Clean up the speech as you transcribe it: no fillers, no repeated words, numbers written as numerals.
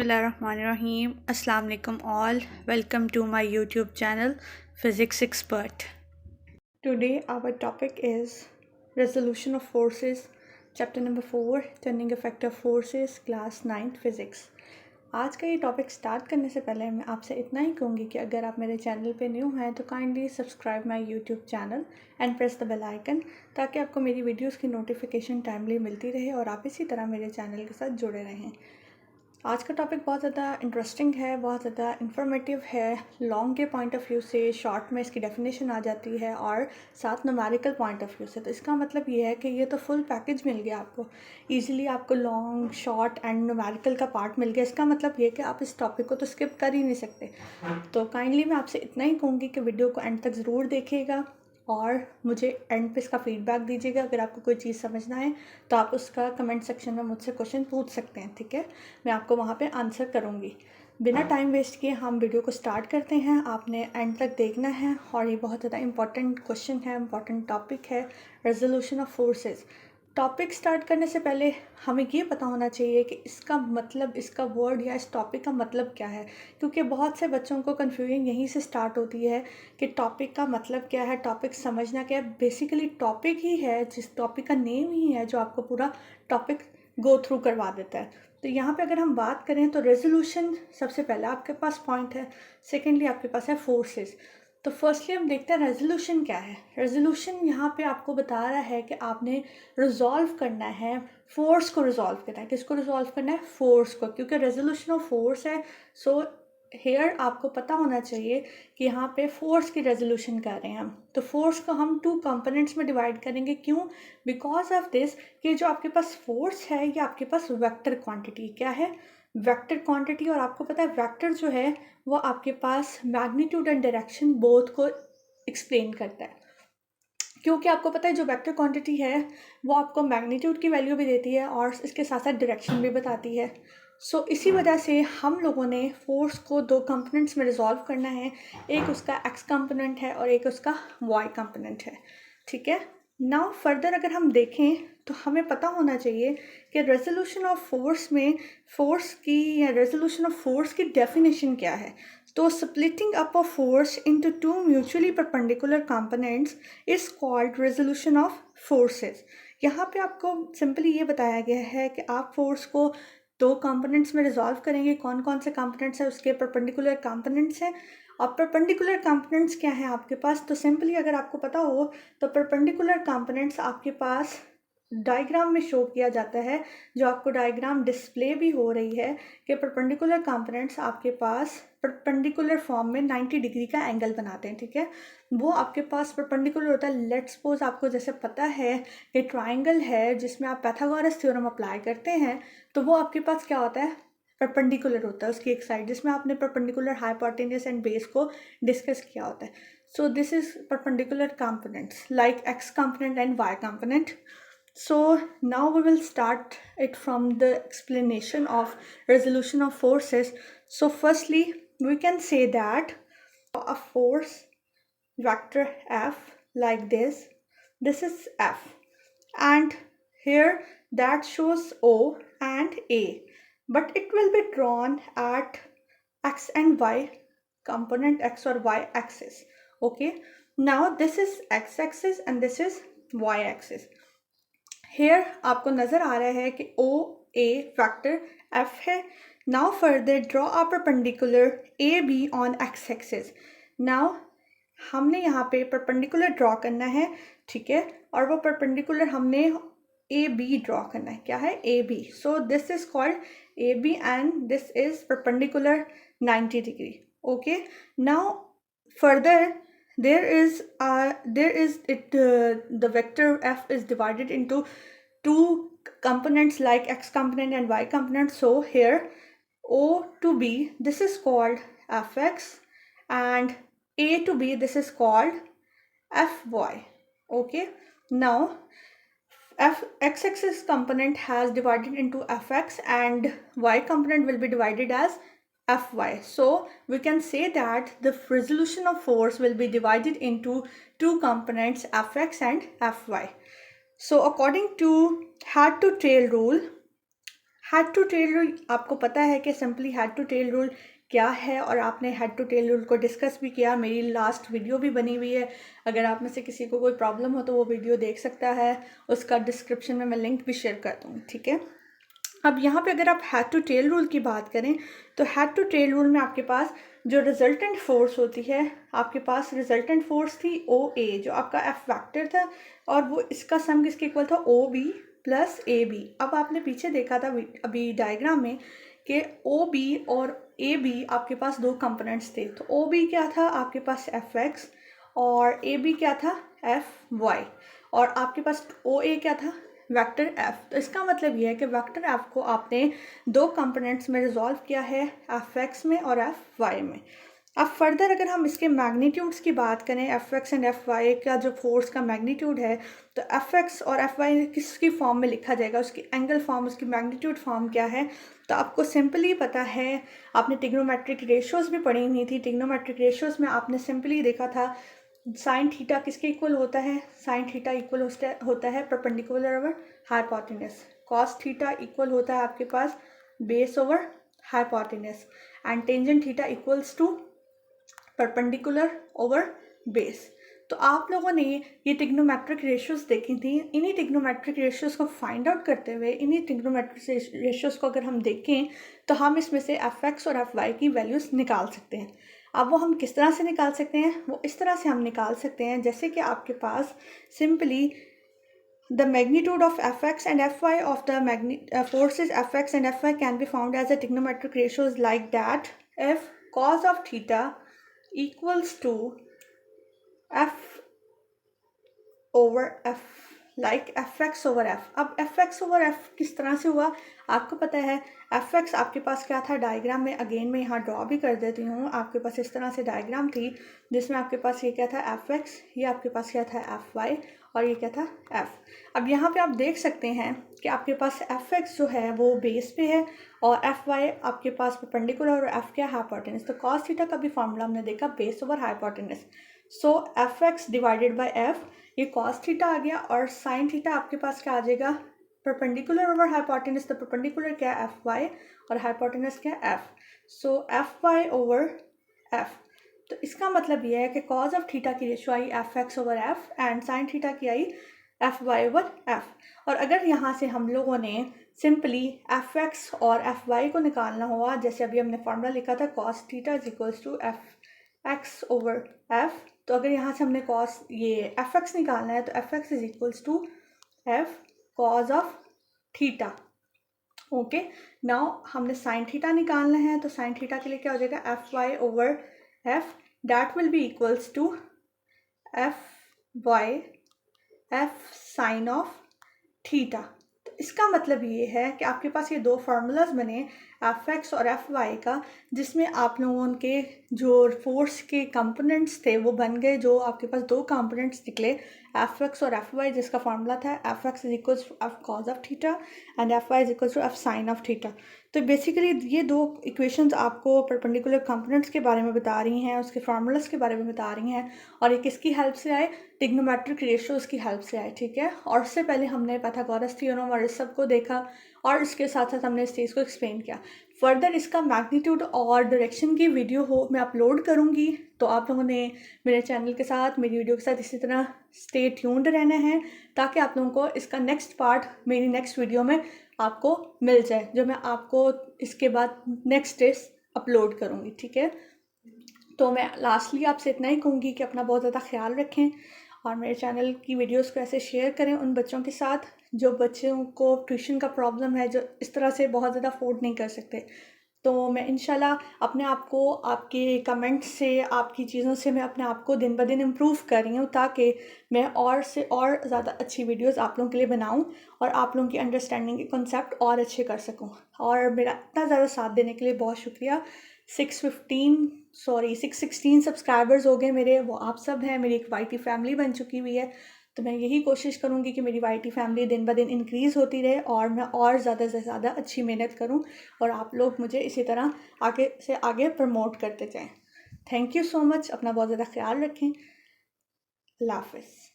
Bismillahirrahmanirrahim. Assalamu alaikum all. Welcome to my YouTube channel Physics Expert. Today our topic is resolution of forces, chapter number 4, turning effect of forces, class 9th physics. आज का ये topic start करने से पहले मैं आपसे इतना ही कहूँगी कि अगर आप मेरे चैनल पे न्यू हैं तो kindly subscribe my YouTube channel and press the bell icon, ताकि आपको मेरी वीडियोस की नोटिफिकेशन टाइमली मिलती रहे और आप इसी तरह मेरे चैनल के साथ जुड़े रहें। आज का टॉपिक बहुत ज़्यादा इंटरेस्टिंग है, बहुत ज़्यादा इंफॉर्मेटिव है। लॉन्ग के पॉइंट ऑफ व्यू से शॉर्ट में इसकी डेफिनेशन आ जाती है और साथ न्यूमेरिकल पॉइंट ऑफ व्यू से। तो इसका मतलब ये है कि ये तो फुल पैकेज मिल गया आपको, इजीली आपको लॉन्ग, शॉर्ट एंड न्यूमेरिकल का पार्ट मिल गया। इसका मतलब ये कि आप इस टॉपिक को तो स्किप कर ही नहीं सकते। तो काइंडली मैं आपसे इतना ही कहूँगी कि वीडियो को एंड तक ज़रूर देखिएगा और मुझे एंड पे इसका फीडबैक दीजिएगा। अगर आपको कोई चीज़ समझना है तो आप उसका कमेंट सेक्शन में मुझसे क्वेश्चन पूछ सकते हैं, ठीक है। मैं आपको वहाँ पे आंसर करूँगी। बिना टाइम वेस्ट किए हम वीडियो को स्टार्ट करते हैं। आपने एंड तक देखना है और ये बहुत ज़्यादा इंपॉर्टेंट क्वेश्चन है, इंपॉर्टेंट टॉपिक है, resolution of forces. Topic start करने से पहले हमें ये पता होना चाहिए कि इसका मतलब, इसका वर्ड या इस टॉपिक का मतलब क्या है, क्योंकि बहुत से बच्चों को कन्फ्यूजन यहीं से स्टार्ट होती है कि टॉपिक का मतलब क्या है, टॉपिक समझना क्या है। बेसिकली टॉपिक ही है, जिस टॉपिक का नेम ही है जो आपको पूरा टॉपिक गो थ्रू करवा देता है। तो यहाँ पे अगर हम बात करें तो रेजोल्यूशन सबसे पहले आपके पास पॉइंट है, सेकेंडली आपके पास है फोर्सेस। तो फर्स्टली हम देखते हैं रेजोल्यूशन क्या है। रेजोल्यूशन यहाँ पे आपको बता रहा है कि आपने रिजॉल्व करना है, फोर्स को रिजॉल्व करना है। किसको रिजॉल्व करना है? फोर्स को, क्योंकि रेजोल्यूशन ऑफ फोर्स है। सो हेयर आपको पता होना चाहिए कि यहाँ पे फोर्स की रेजोल्यूशन कर रहे हैं हम। तो फोर्स को हम 2 कंपोनेंट्स में डिवाइड करेंगे। क्यों? बिकॉज ऑफ दिस कि जो आपके पास फोर्स है ये आपके पास वेक्टर क्वांटिटी क्या है? Vector quantity. और आपको पता है वेक्टर जो है वो आपके पास मैग्नीट्यूड एंड डायरेक्शन बोथ को एक्सप्लेन करता है। क्योंकि आपको पता है जो वेक्टर क्वांटिटी है वो आपको मैग्नीट्यूड की वैल्यू भी देती है और इसके साथ साथ डायरेक्शन भी बताती है। सो इसी वजह से हम लोगों ने फोर्स को 2 कंपोनेंट्स में रिजॉल्व करना है। एक उसका एक्स कंपोनेंट है और एक उसका वाई कंपोनेंट है, ठीक है। नाउ फर्दर अगर हम देखें तो हमें पता होना चाहिए कि रेजोल्यूशन ऑफ फोर्स में फोर्स की या रेजोल्यूशन ऑफ फोर्स की डेफिनेशन क्या है। तो splitting up a force into 2 mutually perpendicular components is called resolution of forces। यहाँ पे आपको सिंपली ये बताया गया है कि आप फोर्स को 2 कंपोनेंट्स में रिजॉल्व करेंगे। कौन कौन से कंपोनेंट्स हैं? उसके परपेंडिकुलर कंपोनेंट्स हैं। और परपेंडिकुलर कंपोनेंट्स क्या हैं आपके पास? तो सिंपली अगर आपको पता हो तो परपेंडिकुलर कंपोनेंट्स आपके पास डायग्राम में शो किया जाता है, जो आपको डायग्राम डिस्प्ले भी हो रही है कि परपेंडिकुलर कंपोनेंट्स आपके पास परपेंडिकुलर फॉर्म में 90 डिग्री का एंगल बनाते हैं, ठीक है। वो आपके पास परपेंडिकुलर होता है। लेट्स सपोज आपको जैसे पता है कि ट्राइंगल है जिसमें आप पाइथागोरस थ्योरम अप्लाई करते हैं, तो वो आपके पास क्या होता है? परपेंडिकुलर होता है उसकी एक साइड, जिसमें आपने परपेंडिकुलर हाइपोटेन्यूस एंड बेस को डिस्कस किया होता है। So this is perpendicular components like X component and Y component. So now we will start it from the explanation of resolution of forces. So firstly we can say that a force vector F like this is F, and here that shows O and A, but it will be drawn at X and Y component, X or Y axis. Okay, now this is X axis and this is Y axis. Here आपको नज़र आ रहा है कि O A factor F है। Now further draw a perpendicular A B on X axis. Now हमने यहाँ पे परपेंडिकुलर ड्रॉ करना है, ठीक है, और वो परपेंडिकुलर हमने ए बी ड्रॉ करना है। क्या है? A B. So this is called A B and this is perpendicular 90 degree. Okay, now further there is the vector F is divided into 2 components like X component and Y component. So here O to B, this is called Fx, and A to B, this is called Fy. Okay, now X axis component has divided into Fx and Y component will be divided as Fy. So we can say that the resolution of force will be divided into 2 components, Fx and Fy. So according to head to tail rule, head to tail rule आपको पता है कि simply head to tail rule क्या है, और आपने head to tail rule को discuss भी किया, मेरी लास्ट वीडियो भी बनी हुई है। अगर आप में से किसी को कोई प्रॉब्लम हो तो वो वीडियो देख सकता है, उसका डिस्क्रिप्शन में मैं लिंक भी शेयर कर दूँगी, ठीक है। अब यहाँ पे अगर आप हेड टू टेल रूल की बात करें तो हेड टू टेल रूल में आपके पास जो रिजल्टेंट फोर्स होती है, आपके पास रिजल्टेंट फोर्स थी ओ ए, जो आपका एफ वैक्टर था, और वो इसका सम किसके इक्वल था, O B plus A B. अब आपने पीछे देखा था अभी डायग्राम में कि ओ बी और ए बी आपके पास दो कंपोनेंट्स थे। तो ओ बी क्या था आपके पास एफ एक्स, और ए बी क्या था एफ वाई, और आपके पास ओ ए क्या था वेक्टर एफ। तो इसका मतलब ये है कि वेक्टर एफ को आपने दो कंपोनेंट्स में रिजॉल्व किया है, एफ एक्स में और एफ वाई में। अब फर्दर अगर हम इसके मैग्नीट्यूड्स की बात करें, F X and F Y का जो फोर्स का मैग्नीट्यूड है, तो एफ एक्स और एफ वाई किसकी फॉर्म में लिखा जाएगा, उसकी एंगल फॉर्म, उसकी मैग्नीट्यूड फॉर्म क्या है, तो आपको सिंपली पता है। आपने टिग्नोमेट्रिक रेशियोज़ भी पढ़ी हुई थी। टिग्नोमेट्रिक रेशियोज़ में आपने सिंपली देखा था साइन थीटा किसके इक्वल होता है, साइन थीटा इक्वल होता है perpendicular over hypotenuse. Cos theta equal होता है आपके पास base over hypotenuse, and tangent theta equals to perpendicular over base. तो आप लोगों ने ये टिग्नोमेट्रिक रेशियोज़ देखी थी। इन्हीं टिग्नोमेट्रिक रेशियोज़ को फाइंड आउट करते हुए, इन्हीं टिग्नोमेट्रिक रेशियोज़ को अगर हम देखें तो हम इसमें से एफ एक्स और एफ वाई की वैल्यूज़ निकाल सकते हैं। अब वो हम किस तरह से निकाल सकते हैं, वो इस तरह से हम निकाल सकते हैं जैसे कि आपके पास simply the magnitude of fx and fy of the forces fx and fy can be found as a trigonometric ratios like that if cos of theta equals to f over f, like F X over F. अब F X over F किस तरह से हुआ आपको पता है। F x आपके पास क्या था डायग्राम में, अगेन मैं यहाँ ड्रॉ भी कर देती हूँ। आपके पास इस तरह से डायग्राम थी जिसमें आपके पास ये क्या था एफ एक्स, ये आपके पास क्या था एफ वाई, और ये क्या था एफ। अब यहाँ पे आप देख सकते हैं कि आपके पास एफ एक्स जो है वो बेस पे है, और एफ वाई आपके पास परपेंडिकुलर, और एफ क्या हाइपोटेनस। तो कॉस थीटा का भी फॉर्मूला हमने देखा base over hypotenuse. So F x divided by F, ये कॉस थीटा आ गया, और साइन थीटा आपके पास क्या आ जाएगा परपेंडिकुलर ओवर हाइपोटेनस। तो परपेंडिकुलर क्या है एफ वाई, और हाइपोटेनस क्या है एफ। सो एफ वाई ओवर एफ। तो इसका मतलब ये है कि कॉज ऑफ थीटा की ratio I F X over F, and sine theta की I F Y over F. और अगर यहाँ से हम लोगों ने सिंपली एफ एक्स और एफ वाई को निकालना हुआ, जैसे अभी हमने फार्मूला लिखा था cos theta is equals to F X over F, तो अगर यहाँ से हमने कॉस ये एफ एक्स निकालना है तो F X is equals to F cos of theta. Okay, now हमने साइन थीटा निकालना है, तो साइन थीटा के लिए क्या हो जाएगा F Y over F, that will be equals to F Y F sine of theta. तो इसका मतलब ये है कि आपके पास ये दो फार्मूलाज बने एफ एक्स और एफ वाई का, जिसमें आप लोगों के जो फोर्स के कंपोनेंट्स थे वो बन गए। जो आपके पास दो कंपोनेंट्स निकले एफ एक्स और एफ वाई, जिसका फार्मूला था F X is equals to F cos of theta and F Y is equals to F sine of theta. तो बेसिकली ये दो इक्वेशंस आपको परपेंडिकुलर कंपोनेंट्स के बारे में बता रही हैं, उसके फार्मूलाज के बारे में बता रही हैं, और ये किसकी हेल्प से आए, टिग्नोमेट्रिक रेशियोज़ की हेल्प से आए, ठीक है। और उससे पहले हमने पाइथागोरस थ्योरम और इस सब को देखा, और इसके साथ साथ हमने इस चीज़ को एक्सप्लेन किया। फर्दर इसका मैग्नीट्यूड और डायरेक्शन की वीडियो हो मैं अपलोड करूँगी, तो आप लोगों ने मेरे चैनल के साथ, मेरी वीडियो के साथ इसी तरह स्टे ट्यून्ड रहना है, ताकि आप लोगों को इसका नेक्स्ट पार्ट मेरी नेक्स्ट वीडियो में आपको मिल जाए, जो मैं आपको इसके बाद नेक्स्ट डे अपलोड करूँगी, ठीक है। तो मैं लास्टली आपसे इतना ही कहूँगी कि अपना बहुत ज़्यादा ख्याल रखें, और मेरे चैनल की वीडियोस को ऐसे शेयर करें उन बच्चों के साथ जो बच्चों को ट्यूशन का प्रॉब्लम है, जो इस तरह से बहुत ज़्यादा अफोर्ड नहीं कर सकते। तो मैं इंशाल्लाह अपने आप को आपके कमेंट से, आपकी चीज़ों से मैं अपने आप को दिन ब दिन इम्प्रूव कर रही हूँ, ताकि मैं और से और ज़्यादा अच्छी वीडियोस आप लोगों के लिए बनाऊँ, और आप लोगों की अंडरस्टैंडिंग के कॉन्सेप्ट और अच्छे कर सकूँ। और मेरा इतना ज़्यादा साथ देने के लिए बहुत शुक्रिया। 616 सब्सक्राइबर्स हो गए मेरे, वो आप सब हैं। मेरी एक वाईटी फैमिली बन चुकी हुई है। तो मैं यही कोशिश करूँगी कि मेरी वाईटी फैमिली दिन ब दिन इंक्रीज़ होती रहे, और मैं और ज़्यादा से ज़्यादा अच्छी मेहनत करूँ, और आप लोग मुझे इसी तरह आगे से आगे प्रमोट करते जाएं। Thank you so much. अपना बहुत ज़्यादा ख्याल रखें। अल्लाह हाफ़िज़।